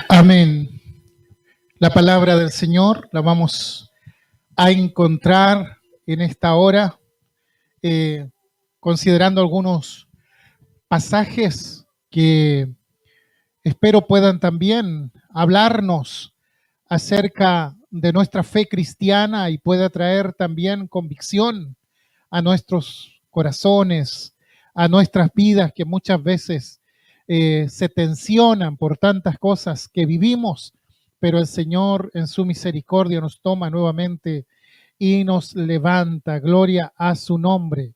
Amén. La palabra del Señor la vamos a encontrar en esta hora, considerando algunos pasajes que espero puedan también hablarnos acerca de nuestra fe cristiana y pueda traer también convicción a nuestros corazones, a nuestras vidas que muchas veces se tensionan por tantas cosas que vivimos, pero el Señor en su misericordia nos toma nuevamente y nos levanta. Gloria a su nombre.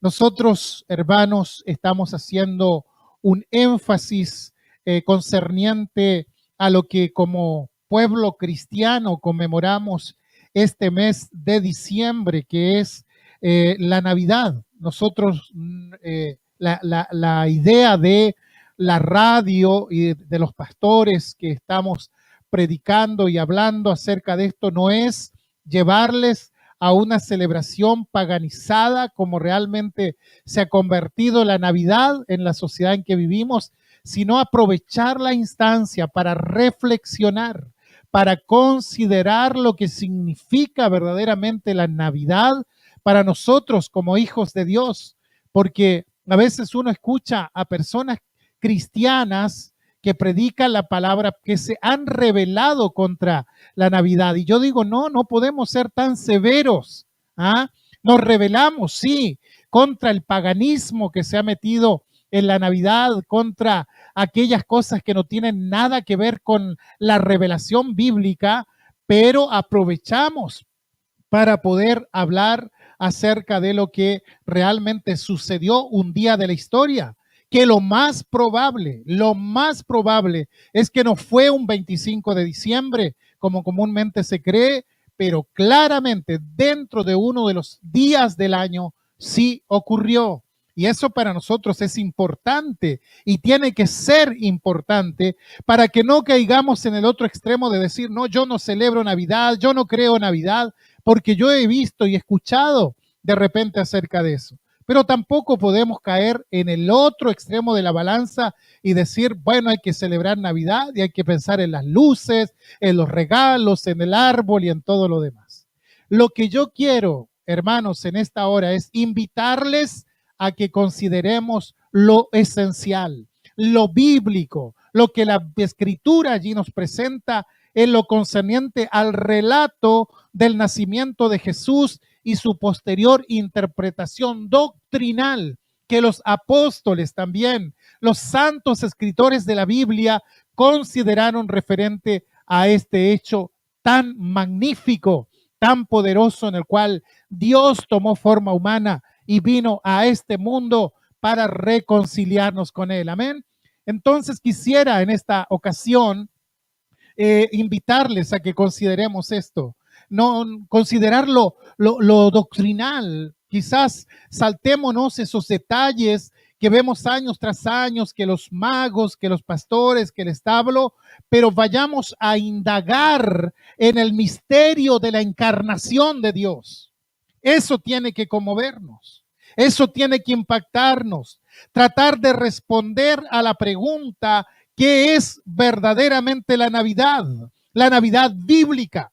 Nosotros, hermanos, estamos haciendo un énfasis concerniente a lo que como pueblo cristiano conmemoramos este mes de diciembre, que es la Navidad. Nosotros, la idea de la radio y de los pastores que estamos predicando y hablando acerca de esto no es llevarles a una celebración paganizada como realmente se ha convertido la Navidad en la sociedad en que vivimos, sino aprovechar la instancia para reflexionar, para considerar lo que significa verdaderamente la Navidad para nosotros como hijos de Dios, porque a veces uno escucha a personas cristianas que predican la palabra, que se han rebelado contra la Navidad. Y yo digo, no podemos ser tan severos. ¿Ah? Nos rebelamos, sí, contra el paganismo que se ha metido en la Navidad, contra aquellas cosas que no tienen nada que ver con la revelación bíblica, pero aprovechamos para poder hablar acerca de lo que realmente sucedió un día de la historia, que lo más probable es que no fue un 25 de diciembre, como comúnmente se cree, pero claramente dentro de uno de los días del año sí ocurrió. Y eso para nosotros es importante y tiene que ser importante para que no caigamos en el otro extremo de decir, no, yo no celebro Navidad, yo no creo Navidad, porque yo he visto y escuchado de repente acerca de eso. Pero tampoco podemos caer en el otro extremo de la balanza y decir, bueno, hay que celebrar Navidad y hay que pensar en las luces, en los regalos, en el árbol y en todo lo demás. Lo que yo quiero, hermanos, en esta hora es invitarles a que consideremos lo esencial, lo bíblico, lo que la Escritura allí nos presenta en lo concerniente al relato del nacimiento de Jesús y su posterior interpretación doctrinal que los apóstoles también, los santos escritores de la Biblia, consideraron referente a este hecho tan magnífico, tan poderoso, en el cual Dios tomó forma humana y vino a este mundo para reconciliarnos con él. Amén. Entonces quisiera en esta ocasión invitarles a que consideremos esto, no considerar lo doctrinal. Quizás saltémonos esos detalles que vemos años tras años, que los magos, que los pastores, que el establo, pero vayamos a indagar en el misterio de la encarnación de Dios. Eso tiene que conmovernos, eso tiene que impactarnos, tratar de responder a la pregunta: ¿qué es verdaderamente la Navidad bíblica?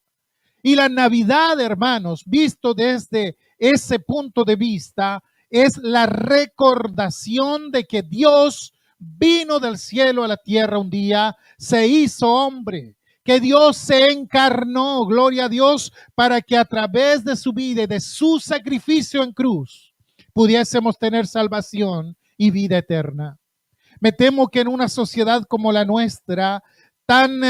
Y la Navidad, hermanos, visto desde ese punto de vista, es la recordación de que Dios vino del cielo a la tierra un día, se hizo hombre, que Dios se encarnó, gloria a Dios, para que a través de su vida y de su sacrificio en cruz pudiésemos tener salvación y vida eterna. Me temo que en una sociedad como la nuestra, tan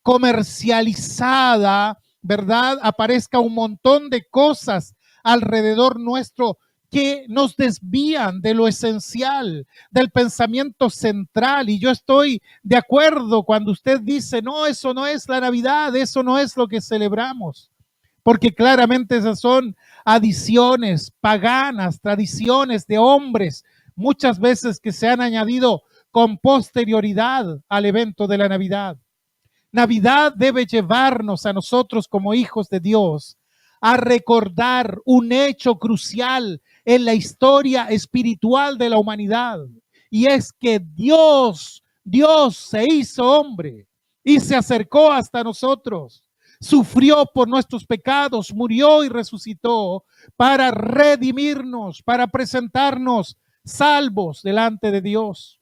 comercializada, ¿verdad?, aparezca un montón de cosas alrededor nuestro que nos desvían de lo esencial, del pensamiento central. Y yo estoy de acuerdo cuando usted dice, no, eso no es la Navidad, eso no es lo que celebramos. Porque claramente esas son adiciones paganas, tradiciones de hombres, muchas veces que se han añadido con posterioridad al evento de la Navidad. Navidad debe llevarnos a nosotros como hijos de Dios a recordar un hecho crucial en la historia espiritual de la humanidad. Y es que Dios se hizo hombre y se acercó hasta nosotros. Sufrió por nuestros pecados, murió y resucitó para redimirnos, para presentarnos salvos delante de Dios.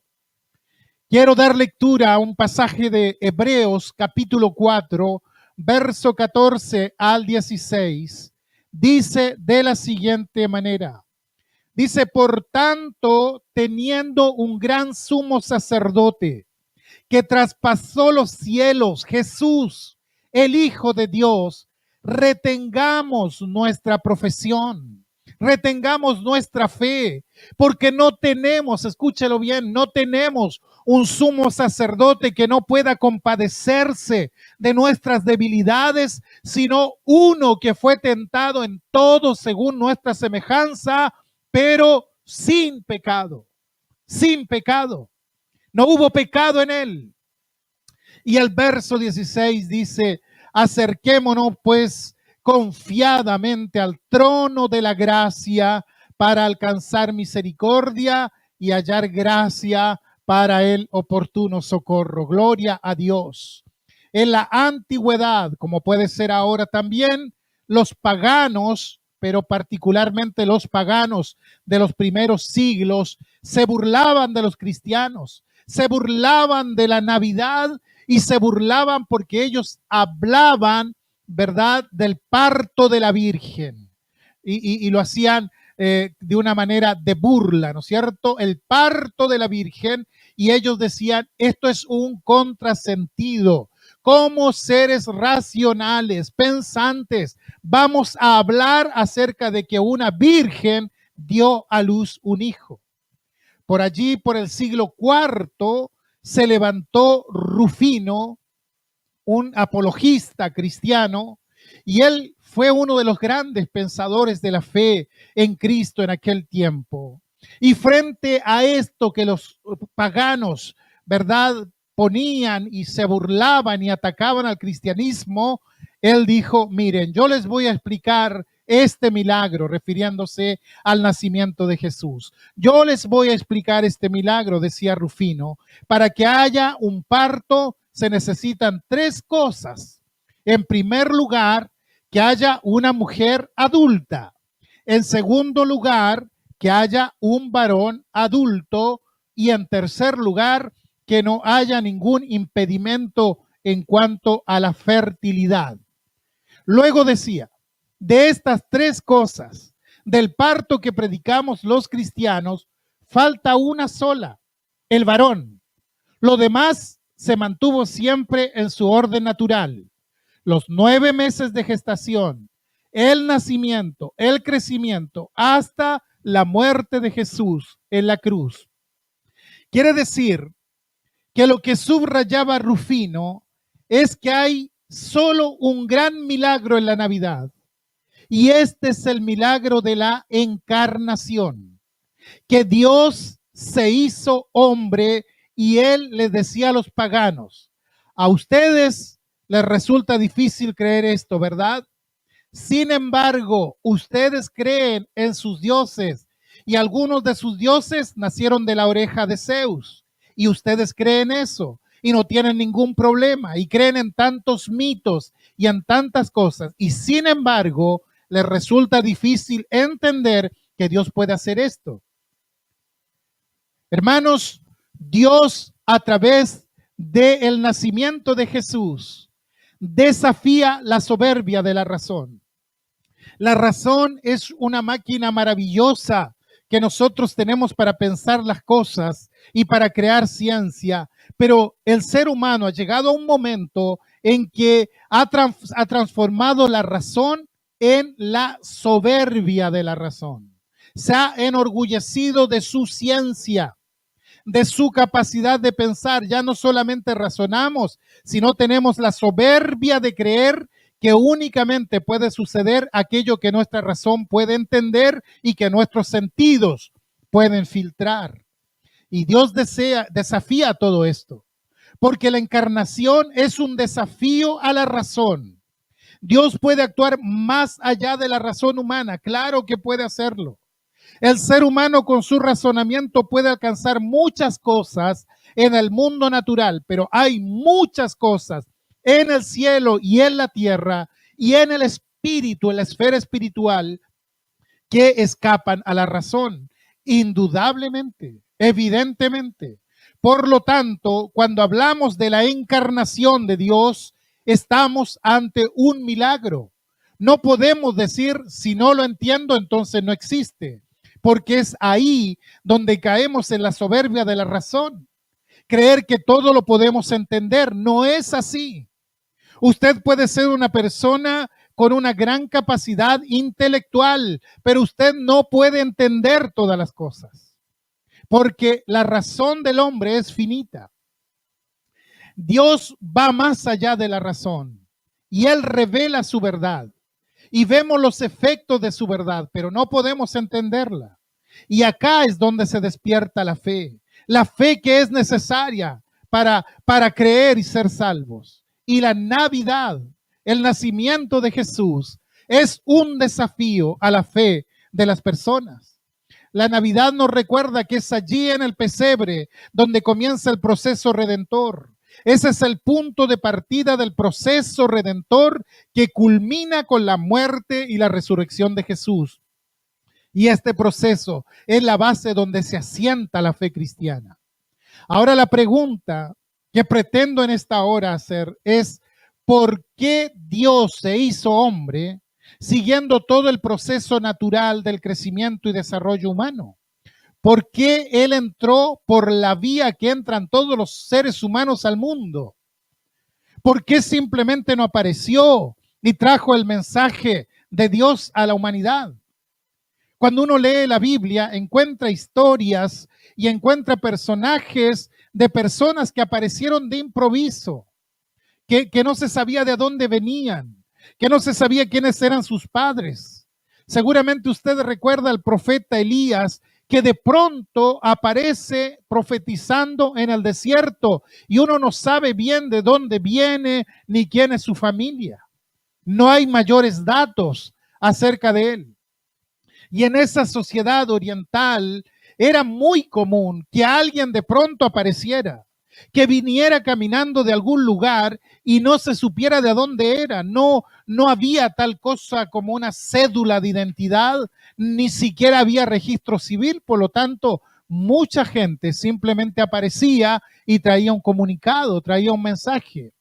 Quiero dar lectura a un pasaje de Hebreos capítulo 4, verso 14 al 16. Dice de la siguiente manera. Dice, por tanto, teniendo un gran sumo sacerdote que traspasó los cielos, Jesús, el Hijo de Dios, retengamos nuestra profesión, retengamos nuestra fe, porque no tenemos, escúchelo bien, no tenemos un sumo sacerdote que no pueda compadecerse de nuestras debilidades, sino uno que fue tentado en todo según nuestra semejanza, pero sin pecado, sin pecado. No hubo pecado en él. Y el verso 16 dice, acerquémonos pues confiadamente al trono de la gracia para alcanzar misericordia y hallar gracia para el oportuno socorro. Gloria a Dios. En la antigüedad, como puede ser ahora también, los paganos, pero particularmente los paganos de los primeros siglos, se burlaban de los cristianos, se burlaban de la Navidad y se burlaban porque ellos hablaban, ¿verdad?, del parto de la Virgen. Y lo hacían de una manera de burla, ¿no es cierto? El parto de la Virgen, y ellos decían, esto es un contrasentido. Como seres racionales, pensantes, vamos a hablar acerca de que una virgen dio a luz un hijo. Por allí, por el siglo IV, se levantó Rufino, un apologista cristiano, y él fue uno de los grandes pensadores de la fe en Cristo en aquel tiempo. Y frente a esto que los paganos, ¿verdad?, ponían y se burlaban y atacaban al cristianismo, él dijo, miren, yo les voy a explicar este milagro, refiriéndose al nacimiento de Jesús. Yo les voy a explicar este milagro, decía Rufino. Para que haya un parto se necesitan tres cosas. En primer lugar, que haya una mujer adulta. En segundo lugar, que haya un varón adulto. Y en tercer lugar, que no haya ningún impedimento en cuanto a la fertilidad. Luego decía, de estas tres cosas, del parto que predicamos los cristianos, falta una sola, el varón. Lo demás se mantuvo siempre en su orden natural. Los 9 meses de gestación, el nacimiento, el crecimiento, hasta la muerte de Jesús en la cruz. Quiere decir que lo que subrayaba Rufino es que hay solo un gran milagro en la Navidad. Y este es el milagro de la encarnación, que Dios se hizo hombre y él les decía a los paganos, a ustedes les resulta difícil creer esto, ¿verdad? Sin embargo, ustedes creen en sus dioses y algunos de sus dioses nacieron de la oreja de Zeus y ustedes creen eso y no tienen ningún problema y creen en tantos mitos y en tantas cosas y sin embargo les resulta difícil entender que Dios puede hacer esto. Hermanos, Dios a través del nacimiento de Jesús desafía la soberbia de la razón. La razón es una máquina maravillosa que nosotros tenemos para pensar las cosas y para crear ciencia, pero el ser humano ha llegado a un momento en que ha transformado la razón en la soberbia de la razón. Se ha enorgullecido de su ciencia, de su capacidad de pensar. Ya no solamente razonamos, sino tenemos la soberbia de creer que únicamente puede suceder aquello que nuestra razón puede entender y que nuestros sentidos pueden filtrar. Y Dios desafía todo esto, porque la encarnación es un desafío a la razón. Dios puede actuar más allá de la razón humana, claro que puede hacerlo. El ser humano con su razonamiento puede alcanzar muchas cosas en el mundo natural, pero hay muchas cosas en el cielo y en la tierra y en el espíritu, en la esfera espiritual, que escapan a la razón, indudablemente, evidentemente. Por lo tanto, cuando hablamos de la encarnación de Dios, estamos ante un milagro. No podemos decir, si no lo entiendo, entonces no existe, porque es ahí donde caemos en la soberbia de la razón. Creer que todo lo podemos entender, no es así. Usted puede ser una persona con una gran capacidad intelectual, pero usted no puede entender todas las cosas, porque la razón del hombre es finita. Dios va más allá de la razón y Él revela su verdad y vemos los efectos de su verdad, pero no podemos entenderla. Y acá es donde se despierta la fe que es necesaria para creer y ser salvos. Y la Navidad, el nacimiento de Jesús, es un desafío a la fe de las personas. La Navidad nos recuerda que es allí en el pesebre donde comienza el proceso redentor. Ese es el punto de partida del proceso redentor que culmina con la muerte y la resurrección de Jesús. Y este proceso es la base donde se asienta la fe cristiana. Ahora la pregunta que pretendo en esta hora hacer es, ¿por qué Dios se hizo hombre siguiendo todo el proceso natural del crecimiento y desarrollo humano? ¿Por qué Él entró por la vía que entran todos los seres humanos al mundo? ¿Por qué simplemente no apareció y trajo el mensaje de Dios a la humanidad? Cuando uno lee la Biblia, encuentra historias y encuentra personajes de personas que aparecieron de improviso, que no se sabía de dónde venían, que no se sabía quiénes eran sus padres. Seguramente usted recuerda al profeta Elías, que de pronto aparece profetizando en el desierto y uno no sabe bien de dónde viene ni quién es su familia. No hay mayores datos acerca de él. Y en esa sociedad oriental era muy común que alguien de pronto apareciera, que viniera caminando de algún lugar y no se supiera de dónde era. No había tal cosa como una cédula de identidad, ni siquiera había registro civil, por lo tanto, mucha gente simplemente aparecía y traía un comunicado, traía un mensaje.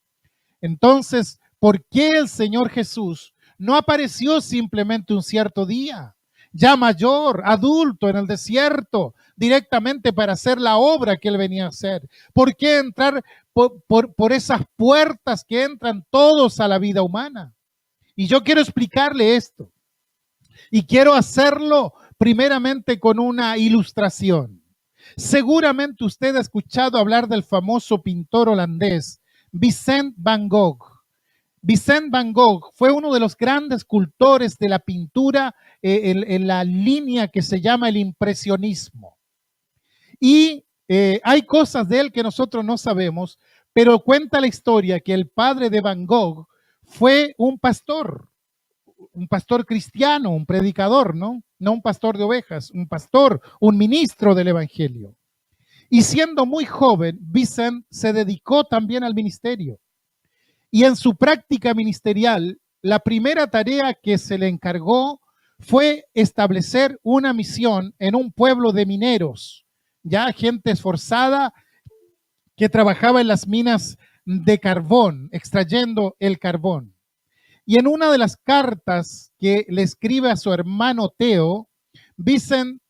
Entonces, ¿por qué el Señor Jesús no apareció simplemente un cierto día, ya mayor, adulto, en el desierto, directamente para hacer la obra que Él venía a hacer? ¿Por qué entrar por esas puertas que entran todos a la vida humana? Y yo quiero explicarle esto. Y quiero hacerlo primeramente con una ilustración. Seguramente usted ha escuchado hablar del famoso pintor holandés Vincent van Gogh. Vincent van Gogh fue uno de los grandes escultores de la pintura en la línea que se llama el impresionismo. Y hay cosas de él que nosotros no sabemos, pero cuenta la historia que el padre de Van Gogh fue un pastor cristiano, un predicador, ¿no? No un pastor de ovejas, un pastor, un ministro del evangelio. Y siendo muy joven, Vincent se dedicó también al ministerio. Y en su práctica ministerial, la primera tarea que se le encargó fue establecer una misión en un pueblo de mineros, ya gente esforzada que trabajaba en las minas de carbón, extrayendo el carbón. Y en una de las cartas que le escribe a su hermano Teo, Vincent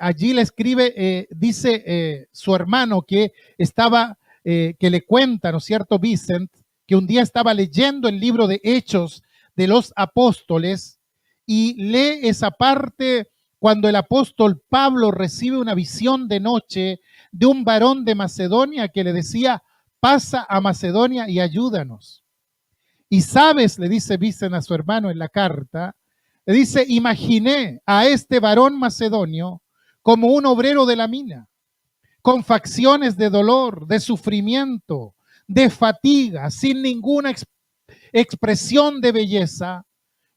allí le escribe, dice su hermano que estaba, que le cuenta, ¿no es cierto, Vincent, que un día estaba leyendo el libro de Hechos de los Apóstoles y lee esa parte cuando el apóstol Pablo recibe una visión de noche de un varón de Macedonia que le decía, pasa a Macedonia y ayúdanos. Y sabes, le dice Vincent a su hermano en la carta, le dice, imaginé a este varón macedonio como un obrero de la mina, con facciones de dolor, de sufrimiento, de fatiga, sin ninguna expresión de belleza,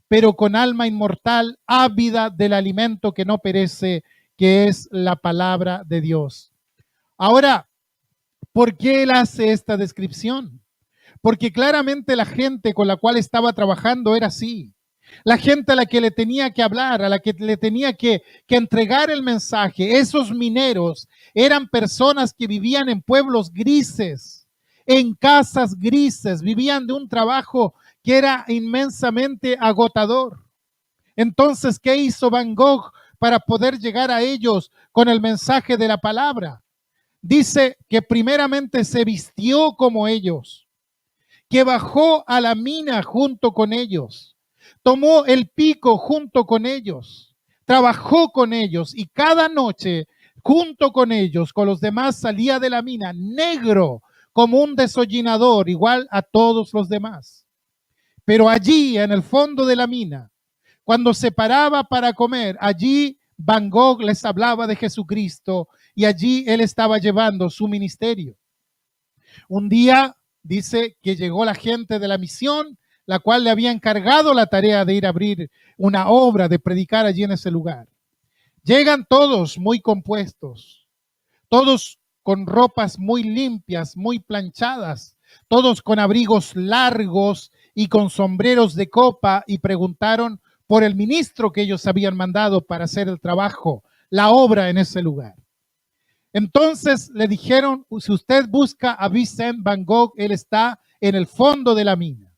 pero con alma inmortal, ávida del alimento que no perece, que es la palabra de Dios. Ahora, ¿por qué él hace esta descripción? Porque claramente la gente con la cual estaba trabajando era así. La gente a la que le tenía que hablar, a la que le tenía que entregar el mensaje, esos mineros eran personas que vivían en pueblos grises, en casas grises, vivían de un trabajo que era inmensamente agotador. Entonces, ¿qué hizo Van Gogh para poder llegar a ellos con el mensaje de la palabra? Dice que primeramente se vistió como ellos, que bajó a la mina junto con ellos, tomó el pico junto con ellos, trabajó con ellos y cada noche junto con ellos, con los demás, salía de la mina negro como un desollinador, igual a todos los demás. Pero allí, en el fondo de la mina, cuando se paraba para comer, allí Van Gogh les hablaba de Jesucristo y allí él estaba llevando su ministerio. Un día dice que llegó la gente de la misión, la cual le había encargado la tarea de ir a abrir una obra, de predicar allí en ese lugar. Llegan todos muy compuestos, todos con ropas muy limpias, muy planchadas, todos con abrigos largos y con sombreros de copa, y preguntaron por el ministro que ellos habían mandado para hacer el trabajo, la obra en ese lugar. Entonces le dijeron, si usted busca a Vincent Van Gogh, él está en el fondo de la mina.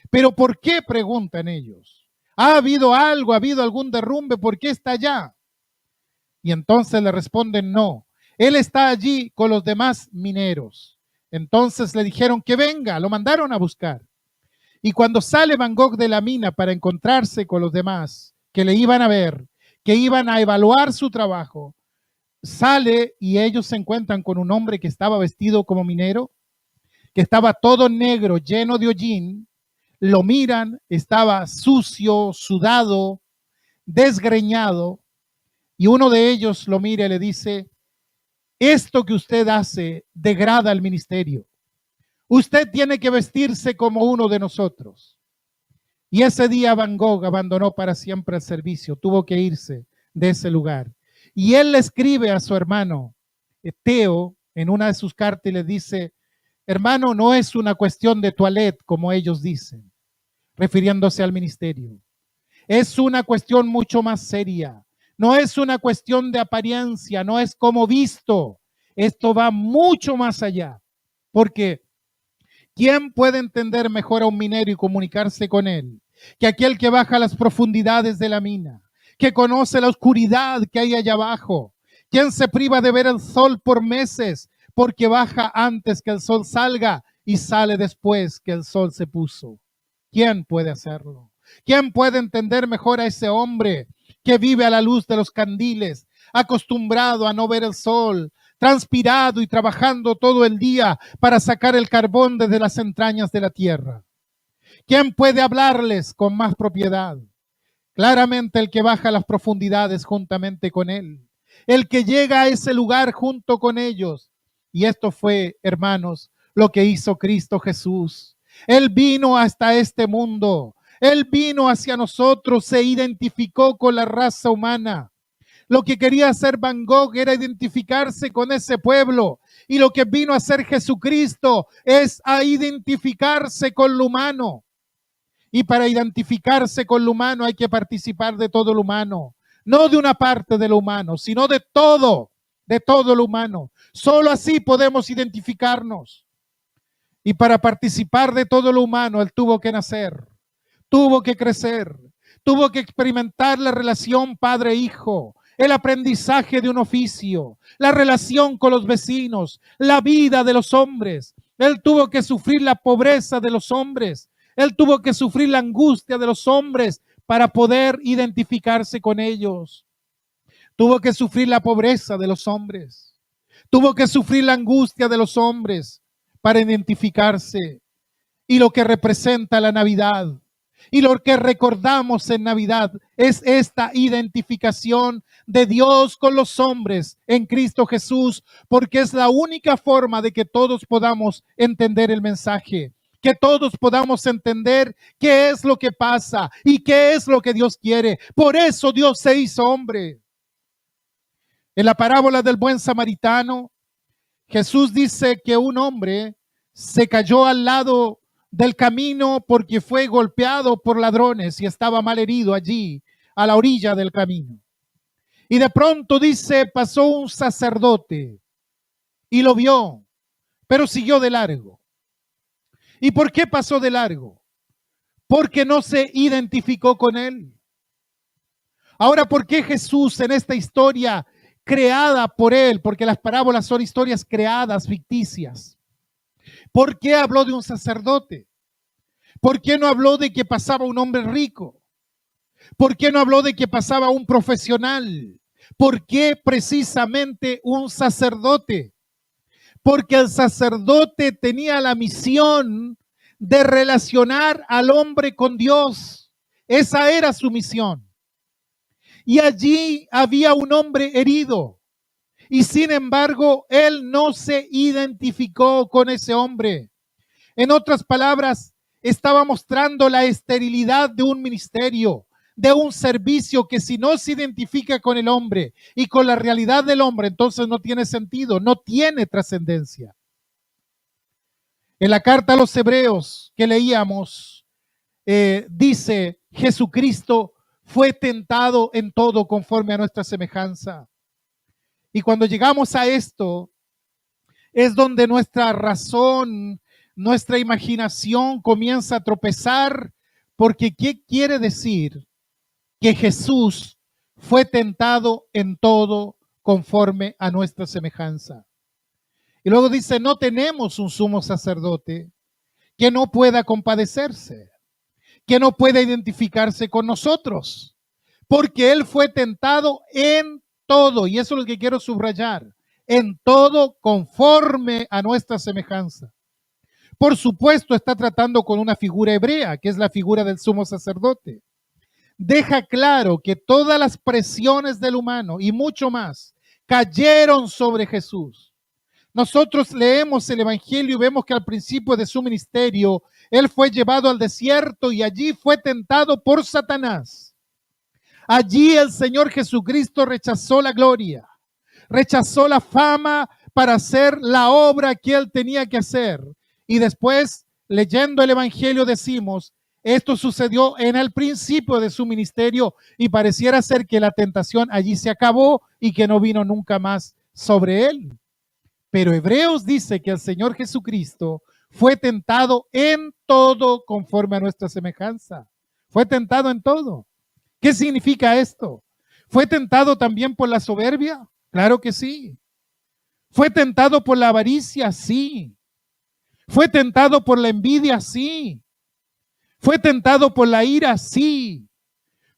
¿Pero por qué? Preguntan ellos. ¿Ha habido algo? ¿Ha habido algún derrumbe? ¿Por qué está allá? Y entonces le responden, no, él está allí con los demás mineros. Entonces le dijeron que venga, lo mandaron a buscar. Y cuando sale Van Gogh de la mina para encontrarse con los demás, que le iban a ver, que iban a evaluar su trabajo, sale y ellos se encuentran con un hombre que estaba vestido como minero, que estaba todo negro, lleno de hollín. Lo miran, estaba sucio, sudado, desgreñado, y uno de ellos lo mira y le dice, esto que usted hace degrada el ministerio. Usted tiene que vestirse como uno de nosotros. Y ese día Van Gogh abandonó para siempre el servicio, tuvo que irse de ese lugar. Y él le escribe a su hermano Theo en una de sus cartas y le dice, hermano, no es una cuestión de toilette como ellos dicen, refiriéndose al ministerio. Es una cuestión mucho más seria. No es una cuestión de apariencia, no es como visto. Esto va mucho más allá. Porque ¿quién puede entender mejor a un minero y comunicarse con él que aquel que baja a las profundidades de la mina, que conoce la oscuridad que hay allá abajo? ¿Quién se priva de ver el sol por meses porque baja antes que el sol salga y sale después que el sol se puso? ¿Quién puede hacerlo? ¿Quién puede entender mejor a ese hombre que vive a la luz de los candiles, acostumbrado a no ver el sol, transpirado y trabajando todo el día para sacar el carbón desde las entrañas de la tierra? ¿Quién puede hablarles con más propiedad? Claramente el que baja a las profundidades juntamente con él, el que llega a ese lugar junto con ellos. Y esto fue, hermanos, lo que hizo Cristo Jesús. Él vino hasta este mundo. Él vino hacia nosotros, se identificó con la raza humana. Lo que quería hacer Van Gogh era identificarse con ese pueblo. Y lo que vino a hacer Jesucristo es a identificarse con lo humano. Y para identificarse con lo humano hay que participar de todo lo humano. No de una parte de lo humano, sino de todo lo humano. Solo así podemos identificarnos. Y para participar de todo lo humano, Él tuvo que nacer. Tuvo que crecer, tuvo que experimentar la relación padre-hijo, el aprendizaje de un oficio, la relación con los vecinos, la vida de los hombres. Él tuvo que sufrir la pobreza de los hombres. Él tuvo que sufrir la angustia de los hombres para poder identificarse con ellos. Tuvo que sufrir la pobreza de los hombres. Tuvo que sufrir la angustia de los hombres para identificarse. Y lo que representa la Navidad y lo que recordamos en Navidad es esta identificación de Dios con los hombres en Cristo Jesús, porque es la única forma de que todos podamos entender el mensaje. que todos podamos entender qué es lo que pasa y qué es lo que Dios quiere. Por eso Dios se hizo hombre. En la parábola del buen samaritano, Jesús dice que un hombre se cayó al lado del camino porque fue golpeado por ladrones y estaba mal herido allí, a la orilla del camino. Y de pronto dice, pasó un sacerdote y lo vio, pero siguió de largo. ¿Y por qué pasó de largo? Porque no se identificó con él. Ahora, ¿por qué Jesús en esta historia creada por él? Porque las parábolas son historias creadas, ficticias. ¿Por qué habló de un sacerdote? ¿Por qué no habló de que pasaba un hombre rico? ¿Por qué no habló de que pasaba un profesional? ¿Por qué precisamente un sacerdote? Porque el sacerdote tenía la misión de relacionar al hombre con Dios. Esa era su misión. Y allí había un hombre herido. Y sin embargo, él no se identificó con ese hombre. En otras palabras, estaba mostrando la esterilidad de un ministerio, de un servicio que si no se identifica con el hombre y con la realidad del hombre, entonces no tiene sentido, no tiene trascendencia. En la carta a los Hebreos que leíamos, dice, Jesucristo fue tentado en todo conforme a nuestra semejanza. Y cuando llegamos a esto, es donde nuestra razón, nuestra imaginación comienza a tropezar, porque ¿qué quiere decir? Que Jesús fue tentado en todo conforme a nuestra semejanza. Y luego dice, no tenemos un sumo sacerdote que no pueda compadecerse, que no pueda identificarse con nosotros, porque Él fue tentado en todo, y eso es lo que quiero subrayar, en todo conforme a nuestra semejanza. Por supuesto, está tratando con una figura hebrea, que es la figura del sumo sacerdote. Deja claro que todas las presiones del humano y mucho más cayeron sobre Jesús. Nosotros leemos el Evangelio y vemos que al principio de su ministerio, Él fue llevado al desierto y allí fue tentado por Satanás. Allí el Señor Jesucristo rechazó la gloria, rechazó la fama para hacer la obra que Él tenía que hacer. Y después, leyendo el Evangelio, decimos, esto sucedió en el principio de su ministerio y pareciera ser que la tentación allí se acabó y que no vino nunca más sobre Él. Pero Hebreos dice que el Señor Jesucristo fue tentado en todo conforme a nuestra semejanza. Fue tentado en todo. ¿Qué significa esto? ¿Fue tentado también por la soberbia? Claro que sí. ¿Fue tentado por la avaricia? Sí. ¿Fue tentado por la envidia? Sí. ¿Fue tentado por la ira? Sí.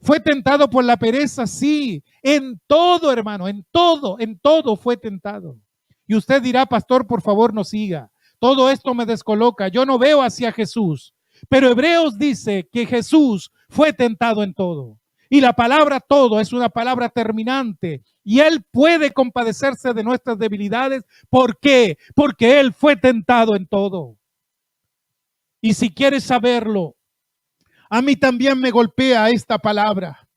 ¿Fue tentado por la pereza? Sí. En todo, hermano, en todo fue tentado. Y usted dirá, pastor, por favor no siga. Todo esto me descoloca. Yo no veo hacia Jesús. Pero Hebreos dice que Jesús fue tentado en todo. Y la palabra todo es una palabra terminante. Y Él puede compadecerse de nuestras debilidades. ¿Por qué? Porque Él fue tentado en todo. Y si quieres saberlo, a mí también me golpea esta palabra.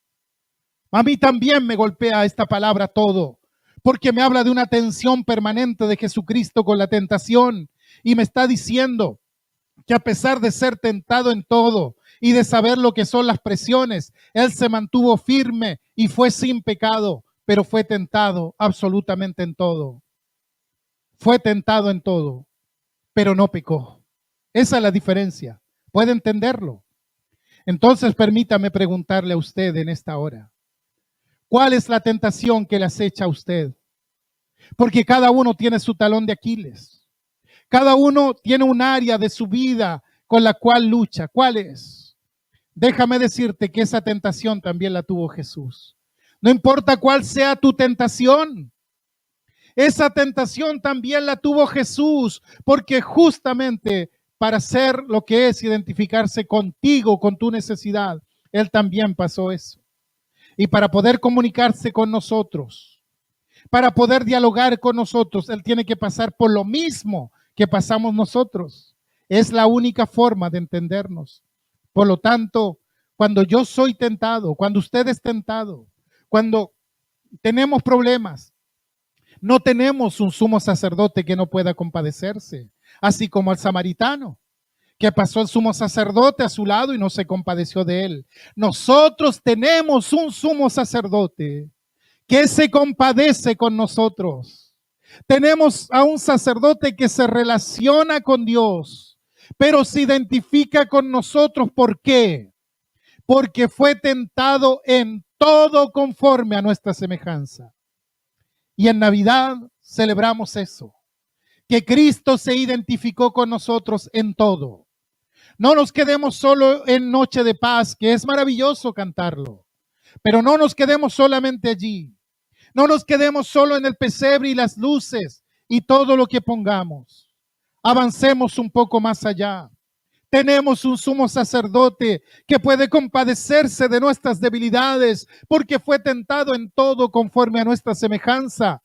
A mí también me golpea esta palabra todo. Porque me habla de una tensión permanente de Jesucristo con la tentación. Y me está diciendo que a pesar de ser tentado en todo y de saber lo que son las presiones, Él se mantuvo firme y fue sin pecado, pero fue tentado absolutamente en todo. Fue tentado en todo, pero no pecó. Esa es la diferencia. ¿Puede entenderlo? Entonces permítame preguntarle a usted en esta hora, ¿cuál es la tentación que le acecha a usted? Porque cada uno tiene su talón de Aquiles. Cada uno tiene un área de su vida con la cual lucha. ¿Cuál es? Déjame decirte que esa tentación también la tuvo Jesús. No importa cuál sea tu tentación, esa tentación también la tuvo Jesús, porque justamente para ser lo que es identificarse contigo, con tu necesidad, Él también pasó eso. Y para poder comunicarse con nosotros, para poder dialogar con nosotros, Él tiene que pasar por lo mismo que pasamos nosotros. Es la única forma de entendernos. Por lo tanto, cuando yo soy tentado, cuando usted es tentado, cuando tenemos problemas, no tenemos un sumo sacerdote que no pueda compadecerse, así como al samaritano, que pasó el sumo sacerdote a su lado y no se compadeció de él. Nosotros tenemos un sumo sacerdote que se compadece con nosotros. Tenemos a un sacerdote que se relaciona con Dios, pero se identifica con nosotros. ¿Por qué? Porque fue tentado en todo conforme a nuestra semejanza. Y en Navidad celebramos eso, que Cristo se identificó con nosotros en todo. No nos quedemos solo en Noche de Paz, que es maravilloso cantarlo, pero no nos quedemos solamente allí. No nos quedemos solo en el pesebre y las luces y todo lo que pongamos. Avancemos un poco más allá. Tenemos un sumo sacerdote que puede compadecerse de nuestras debilidades porque fue tentado en todo conforme a nuestra semejanza.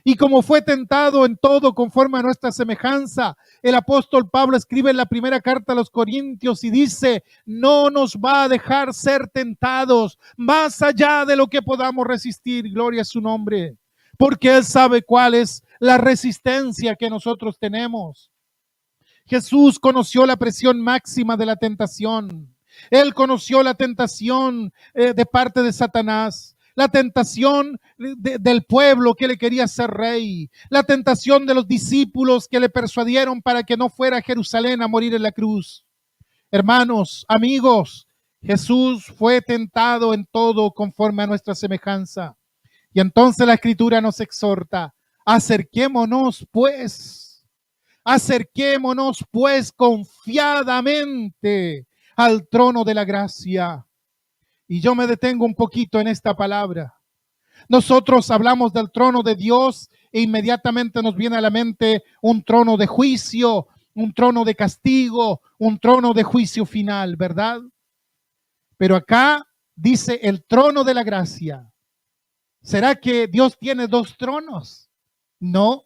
Y como fue tentado en todo conforme a nuestra semejanza, el apóstol Pablo escribe en la primera carta a los Corintios y dice, no nos va a dejar ser tentados más allá de lo que podamos resistir. Gloria a su nombre, porque Él sabe cuál es la resistencia que nosotros tenemos. Jesús conoció la presión máxima de la tentación. Él conoció la tentación de parte de Satanás, la tentación del pueblo que le quería ser rey, la tentación de los discípulos que le persuadieron para que no fuera a Jerusalén a morir en la cruz. Hermanos, amigos, Jesús fue tentado en todo conforme a nuestra semejanza. Y entonces la Escritura nos exhorta, acerquémonos pues confiadamente al trono de la gracia. Y yo me detengo un poquito en esta palabra. Nosotros hablamos del trono de Dios e inmediatamente nos viene a la mente un trono de juicio, un trono de castigo, un trono de juicio final, ¿verdad? Pero acá dice el trono de la gracia. ¿Será que Dios tiene dos tronos? No.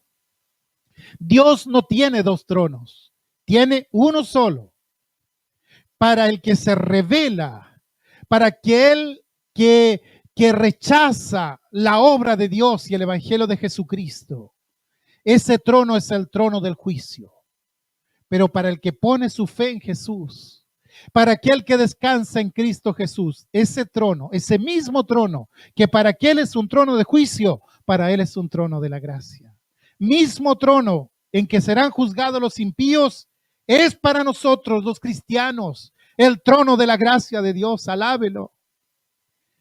Dios no tiene dos tronos, tiene uno solo. Para el que se revela, para aquel que rechaza la obra de Dios y el evangelio de Jesucristo. Ese trono es el trono del juicio. Pero para el que pone su fe en Jesús, para aquel que descansa en Cristo Jesús, ese trono, ese mismo trono, que para aquel es un trono de juicio, para él es un trono de la gracia. Mismo trono en que serán juzgados los impíos, es para nosotros los cristianos el trono de la gracia de Dios. Alábelo.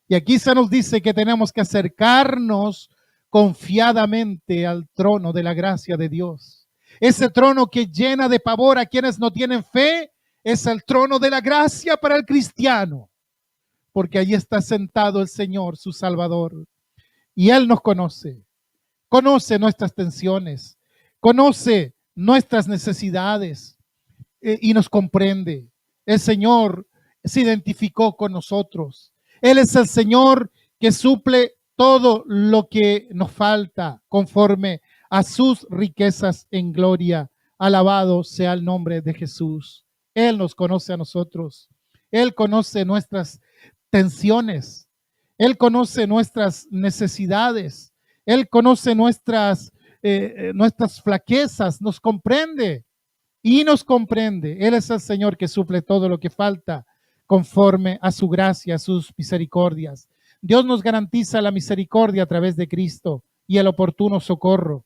Y aquí se nos dice que tenemos que acercarnos confiadamente al trono de la gracia de Dios. Ese trono que llena de pavor a quienes no tienen fe es el trono de la gracia para el cristiano, porque allí está sentado el Señor, su Salvador, y Él nos conoce nuestras tensiones, conoce nuestras necesidades y nos comprende. El Señor se identificó con nosotros. Él es el Señor que suple todo lo que nos falta conforme a sus riquezas en gloria. Alabado sea el nombre de Jesús. Él nos conoce a nosotros. Él conoce nuestras tensiones. Él conoce nuestras necesidades. Él conoce nuestras flaquezas. Nos comprende y nos comprende. Él es el Señor que suple todo lo que falta conforme a su gracia, a sus misericordias. Dios nos garantiza la misericordia a través de Cristo y el oportuno socorro.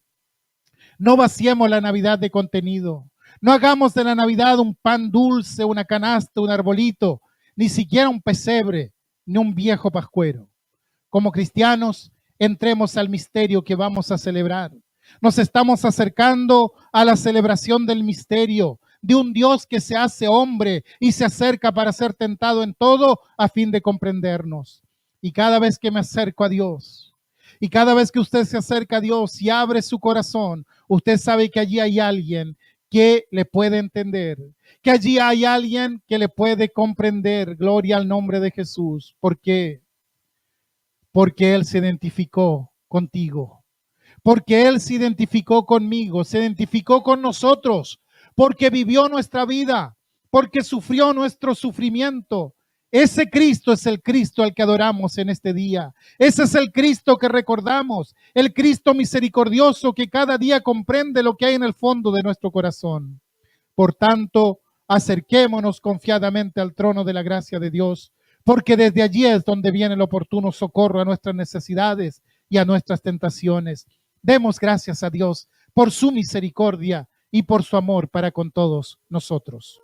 No vaciemos la Navidad de contenido. No hagamos de la Navidad un pan dulce, una canasta, un arbolito, ni siquiera un pesebre, ni un viejo pascuero. Como cristianos, entremos al misterio que vamos a celebrar. Nos estamos acercando a la celebración del misterio de un Dios que se hace hombre y se acerca para ser tentado en todo a fin de comprendernos. Y cada vez que me acerco a Dios, y cada vez que usted se acerca a Dios y abre su corazón, usted sabe que allí hay alguien que le puede entender, que allí hay alguien que le puede comprender. Gloria al nombre de Jesús. ¿Por qué? Porque Él se identificó contigo. Porque Él se identificó conmigo, se identificó con nosotros, porque vivió nuestra vida, porque sufrió nuestro sufrimiento. Ese Cristo es el Cristo al que adoramos en este día. Ese es el Cristo que recordamos, el Cristo misericordioso que cada día comprende lo que hay en el fondo de nuestro corazón. Por tanto, acerquémonos confiadamente al trono de la gracia de Dios, porque desde allí es donde viene el oportuno socorro a nuestras necesidades y a nuestras tentaciones. Demos gracias a Dios por su misericordia y por su amor para con todos nosotros.